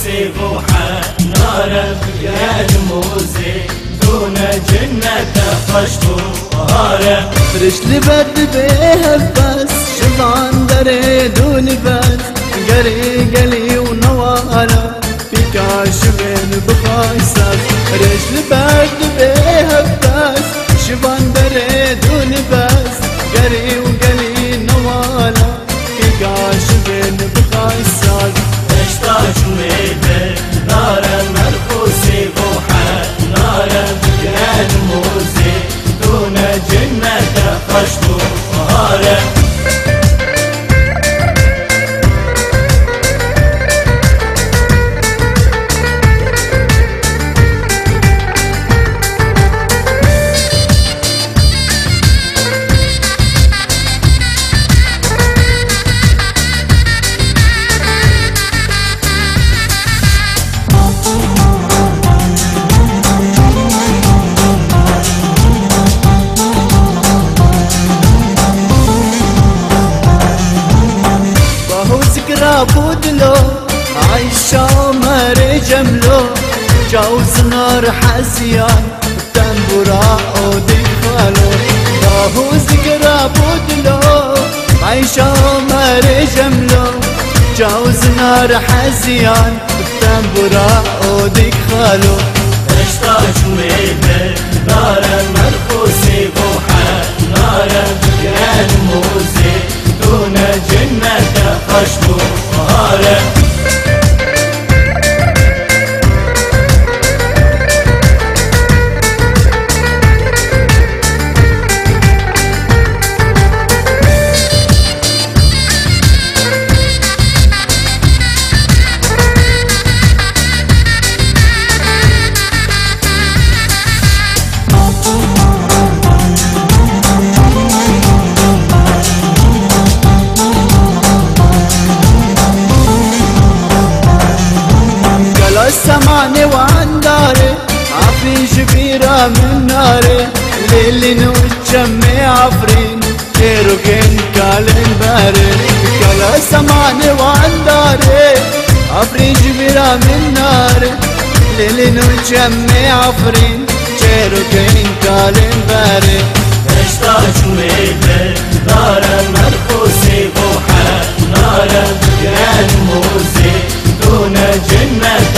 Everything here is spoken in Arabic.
بوحة نار يا جموزي دون جنة خشبو طهارة فرش لبد بيها بس شبعان دري دون بس قري قلي ونوالا فيك عاشبين بخايسات فرش لبد بيها بس شبعان دري دون بس قري وقلي نوالا فيك عاشبين بخايسات اشتاج ميدة نار مرخوصي بوحة نار يا جموزي دون جنة خشبو طهارة بودلو عايشة مر جملو جوز نار حسيان تنبورا اودي خالو راهو ذكرى بودلو عايشة مر جملو جوز نار حسيان تنبورا اودي خالو اشتاج ميدة نار مرخوصي بوحة نار يا جموزي دون جنة خشبو طهارة سمعني وعن داري عفرين شبيرة من ناري ليلي نوجمي عفرين كيروكين كالين باري كلا سمعني وعن داري عفرين شبيرة من ناري ليلي نوجمي عفرين كيروكين كالين باري اشتاج ميدة نار مرخوصي بوحة نار يا جموزي دون جنة